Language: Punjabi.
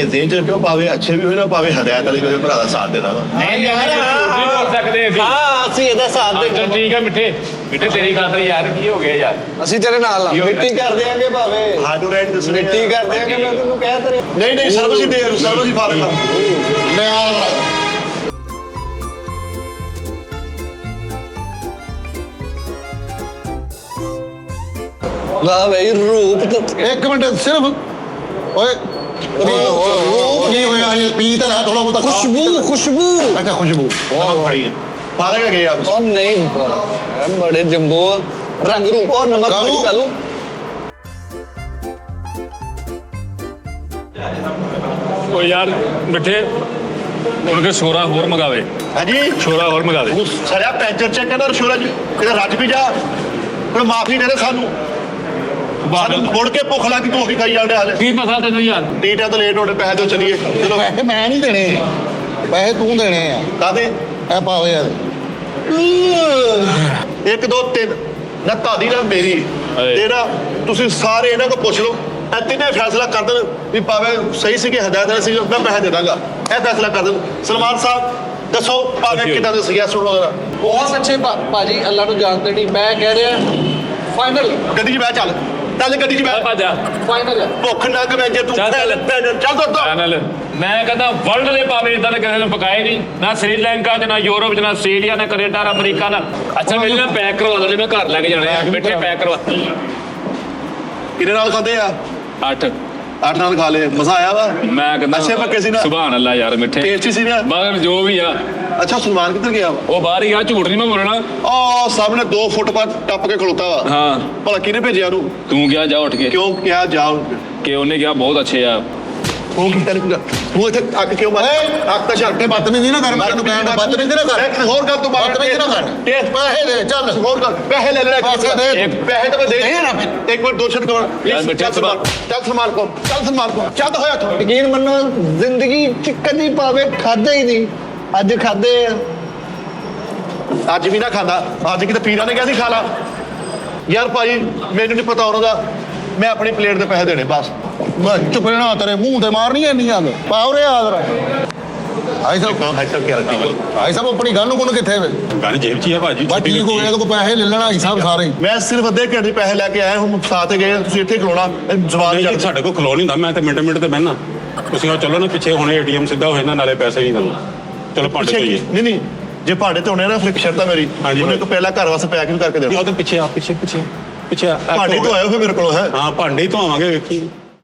ਇਹ ਦੇਣ ਚ ਕਿਉਂ ਪਾਵੇ ਅੱਛੇ ਵੀ ਹੋਏ ਨਾ ਪਾਵੇ ਹਦਾਇਤ ਵਾਲੇ ਮੇਰੇ ਭਰਾ ਦਾ ਸਾਥ ਦੇਣਾ ਵਾ ਨਹੀਂ ਯਾਰ ਨਹੀਂ ਬੋਲ ਸਕਦੇ ਅਸੀਂ ਹਾਂ ਅਸੀਂ ਇਹਦਾ ਸਾਥ ਦੇ ਚੱਲ ਠੀਕ ਹੈ ਮਿੱਠੇ ਮਿੱਠੇ ਤੇਰੀ ਖਾਤਰ ਯਾਰ ਕੀ ਹੋ ਗਿਆ ਯਾਰ ਅਸੀਂ ਤੇਰੇ ਨਾਲ ਆ ਮਿੱਟੀ ਕਰ ਦੇਾਂਗੇ ਭਾਵੇਂ ਹਾਡੂ ਰੈਂਟ ਦੱਸਣੇ ਮਿੱਟੀ ਕਰ ਦੇਾਂਗੇ ਮੈਂ ਤੈਨੂੰ ਕਹਿ ਤੇਰੇ ਨਹੀਂ ਸਰਵਿਸ ਦੇ ਸਰਵਿਸ ਫਾਰਮ ਮੈਂ ਆ ਵਾਹ ਬਈ ਰੂਪ ਤਾਂ ਇੱਕ ਮਿੰਟ ਸਿਰਫ ਓਏ ਰੂਪ ਕੀ ਹੋਇਆ ਇਹ ਪੀ ਤਾਂ ਨਾ ਥੋੜਾ ਬਹੁਤਾ ਖੁਸ਼ਬੂ ਅੱਛਾ ਖੁਸ਼ਬੂ ਬਹੁਤ ਬੜੀ ਹੈ ਫਾਰੇਗਾ ਗਏ ਆਪ ਉਹ ਨਹੀਂ ਬੜੇ ਜੰਬੋ ਰੰਗ ਰੂਪ और नमक कालू। कालू ਉਹ ਯਾਰ ਮਿੱਠੇ ਉਹਨੇ ਛੋਰਾ ਹੋਰ ਮੰਗਾਵੇ ਹਾਂਜੀ ਛੋਰਾ ਹੋਰ ਮੰਗਾ ਦੇ ਉਹ ਸੜਿਆ ਪੈਂਚਰ ਚੈੱਕ ਕਰਦਾ ਸ਼ੋਰਜ ਇਹਦਾ ਰੱਜ ਵੀ ਜਾ ਕੋਈ ਮਾਫੀ ਦੇ ਦੇ ਸਾਨੂੰ ਮੁੜ ਕੇ ਭੁੱਖ ਲੱਗ ਤੂੰ ਉਹੀ ਖਾਈ ਜਾਂਦੇ ਹਾਲੇ ਕੀ ਮਸਲਾ ਤੈਨੂੰ ਯਾਰ ਡੀਟਾ ਤਾਂ ਲੇਟ ਹੋਣੇ ਪੈਸੇ ਤੋਂ ਚਲੀਏ ਚਲੋ ਪੈਸੇ ਮੈਂ ਨਹੀਂ ਦੇਣੇ ਪੈਸੇ ਤੂੰ ਦੇਣੇ ਆ ਕਾਦੇ ਇਹ ਪਾਵੇ ਯਾਰ 1 2 3 ਨਾ ਤੁਹਾਡੀ ਨਾ ਮੇਰੀ ਹਾਏ। ਤੇਰਾ ਤੁਸੀਂ ਸਾਰੇ ਇਹਨਾਂ ਕੋਲ ਪੁੱਛ ਲਓ ਇਹ ਤਿੰਨੇ ਫੈਸਲਾ ਕਰ ਦੇਣ ਵੀ ਭਾਵੇਂ ਸਹੀ ਸੀ ਕਿ ਹਦਾਇਤ ਨਾਲ ਸੀ ਮੈਂ ਪੈਸੇ ਦੇ ਦਾਂਗਾ ਇਹ ਫੈਸਲਾ ਕਰ ਦੇਣ ਸਲਮਾਨ ਸਾਹਿਬ ਦੱਸੋ ਭਾਵੇਂ ਕਿੱਦਾਂ ਦੇ ਸੀਗਾ ਸੁਣੋ ਜਰਾ ਬਹੁਤ ਅੱਛੇ ਭਾਜੀ ਅੱਲਾ ਨੂੰ ਜਾਣਦੇ ਨਹੀਂ ਮੈਂ ਕਹਿ ਰਿਹਾ ਫਾਈਨਲ ਗੱਡੀ 'ਚ ਬਹਿ ਚੱਲ ਗੱਡੀ 'ਚ ਬਹਿ ਭਾਜਾ ਫਾਈਨਲ ਭੁੱਖ ਲੱਗ ਮੈਂ ਜੇ ਤੂੰ ਚੱਲ, ਚੱਲ। ਚੱਲ ਦੁੱਧ ਚੈਨਲ ਮੈਂ ਕਹਿੰਦਾ ਵਰਲਡ ਦੇ ਪਾਵੇ ਇਦਾਂ ਦੇ ਕਿਸੇ ਨੇ ਪਕਾਏ ਨਹੀਂ ਨਾ ਸ੍ਰੀਲੰਕਾ ਚ ਨਾ ਯੂਰਪ ਚ ਨਾ ਆਸਟ੍ਰੇਲੀਆ ਨਾ ਕੈਨੇਡਾ ਨਾ ਅਮਰੀਕਾ ਨਾ ਅੱਛਾ ਮੇਰੇ ਨਾਲ ਪੈਕ ਕਰਵਾ ਦੋ ਮੈਂ ਘਰ ਲੈ ਕੇ ਜਾਣੇ ਆ ਮਿੱਠੇ ਪੈਕ ਕਰਵਾ ਕਿਹਦੇ ਨਾਲ ਖਾਦੇ ਆ 8 8 ਨਾਲ ਖਾ ਲਏ ਮਜ਼ਾ ਆਇਆ ਵਾ ਮੈਂ ਕਹਿੰਦਾ ਅੱਛੇ ਪੱਕੇ ਸੀ ਨਾ ਸੁਭਾਨ ਅੱਲਾ ਯਾਰ ਮਿੱਠੇ ਟੇਸਟੀ ਸੀ ਨਾ ਮਗਰ ਜੋ ਵੀ ਆ ਅੱਛਾ ਸਲਮਾਨ ਕਿੱਧਰ ਗਿਆ ਵਾ ਉਹ ਬਾਹਰ ਹੀ ਆ ਝੂਠ ਨਹੀਂ ਮੈਂ ਬੋਲਣਾ ਉਹ ਸਾਹਮਣੇ 2 ਫੁੱਟ ਬਾਅਦ ਟੱਪ ਕੇ ਖਲੋਤਾ ਵਾ ਹਾਂ ਭਲਾ ਕਿਹਨੇ ਭੇਜਿਆ ਉਹਨੂੰ ਤੂੰ ਗਿਆ ਜਾ ਉੱਠ ਕੇ ਕਿਉਂ ਕਿਹਾ ਜਾਓ ਕਿ ਉਹਨੇ ਕਿਹਾ ਬਹੁਤ ਅੱਛੇ ਆ ਉਹ ਕੀ ਤੈਨੂੰ ਤੂੰ ਇੱਥੇ ਅੱਕ ਕਿਉਂ ਮਾਰ ਅੱਕ ਤਾਂ ਛੱਡ ਤੇ ਬਦਤਮੀਜ਼ੀ ਨਾ ਕਰ ਮੈਂ ਤੈਨੂੰ ਕਹਿਣ ਦਾ ਬਦਤਮੀਜ਼ੀ ਨਾ ਕਰ ਇੱਕ ਹੋਰ ਗੱਲ ਤੂੰ ਬਦਤਮੀਜ਼ੀ ਨਾ ਕਰ ਪੈਸੇ ਦੇ ਚੱਲ ਹੋਰ ਗੱਲ ਪੈਸੇ ਲੈ ਲੈ ਪੈਸੇ ਦੇ। ਪੈਸੇ ਤਾਂ ਮੈਂ ਦੇ ਦੇ ਨਾ ਫਿਰ। ਇੱਕ ਮਿੰਟ ਦੋ ਛੱਡ ਕਰ ਯਾਰ ਮਿੱਠੇ ਚੱਲ ਸਲਮਾਨ ਕੋ ਚੱਲ ਸਲਮਾਨ ਕੋ ਚੱਲ ਹੋਇਆ ਤੂੰ ਯਕੀਨ ਮੰਨੋ ਜ਼ਿੰਦਗੀ ਚ ਕਦੀ ਭਾਵੇਂ ਖਾਦੇ ਹੀ ਨਹੀਂ ਅੱਜ ਖਾਦੇ ਆ ਅੱਜ ਵੀ ਨਾ ਖਾਂਦਾ ਅੱਜ ਕਿਤੇ ਪੀਰਾਂ ਨੇ ਕਿਹਾ ਸੀ ਖਾ ਲਾ ਯਾਰ ਭਾਈ ਮੈਨੂੰ ਨਹੀਂ ਪਤਾ ਉਹਨਾਂ ਦਾ ਮੈਂ ਆਪਣੀ ਪਲੇਟ ਦੇ ਪੈਸੇ ਦੇਣੇ ਬਸ ਮੈਂ ਚੁਪੇਣਾ ਤੇਰੇ ਮੂੰਹ ਤੇ ਮਾਰਨੀ ਐ ਨਹੀਂ ਆਂਦ ਪਾਉਰੇ ਆਦਰ ਆਈ ਸਭ ਕੀ ਰੱਖੀ ਆਈ ਸਭ ਆਪਣੀ ਗੱਲ ਨੂੰ ਕੋਣ ਕਿੱਥੇ ਵੇ ਗੱਲ ਜੇਬ 'ਚ ਹੀ ਆ ਭਾਜੀ ਬਸ ਠੀਕ ਹੋ ਗਿਆ ਕੋ ਪੈਸੇ ਲੈ ਲੈਣਾ ਹਿਸਾਬ ਸਾਰੇ ਹੀ। ਮੈਂ ਸਿਰਫ ਅੱਧੇ ਘੰਟੇ ਪੈਸੇ ਲੈ ਕੇ ਆਇਆ ਹੁਣ ਸਾਥ ਗਏ ਤੁਸੀਂ ਇੱਥੇ ਖਲੋਣਾ ਜਵਾਬ ਨਹੀਂ ਨਹੀਂ ਜੀ, ਸਾਡੇ ਕੋਲ ਖਲੋ ਨਹੀਂ ਹੁੰਦਾ ਮੈਂ ਤਾਂ ਮਿੰਟ ਤੇ ਬਹਿਣਾ ਤੁਸੀਂ ਉਹ ਚਲੋ ਨਾ ਪਿੱਛੇ ਹੁਣੇ ਏਟੀਐਮ ਸਿੱਧਾ ਹੋਏ ਨਾ ਨਾਲੇ ਪੈਸੇ ਨਹੀਂ ਦਿੰਦਾ ਚਲੋ ਭਾਂਡੇ ਪਿੱਛੇ ਧੋਈਏ ਨਹੀਂ ਜੇ ਭਾਂਡੇ ਧੋਣੇ ਨਾ ਫਿਰ ਸ਼ਰਤ ਆ ਮੇਰੀ ਹਾਂਜੀ, ਉਹਨੇ ਕੋ ਪਹਿਲਾਂ ਘਰ ਵਾਸਤੇ ਪੈਕ ਵੀ ਕਰਕੇ ਦੇਣਾ ਉਹ ਤਾਂ ਪਿੱਛੇ ਆ ਭਾਂਡੇ ਧੋਆਇਓ ਫਿਰ ਮੇਰੇ ਕੋਲ ਹੈ ਹਾਂ ਭਾਂਡੇ ਹੀ ਧੋਵਾਂਗੇ ਵੇਖੀ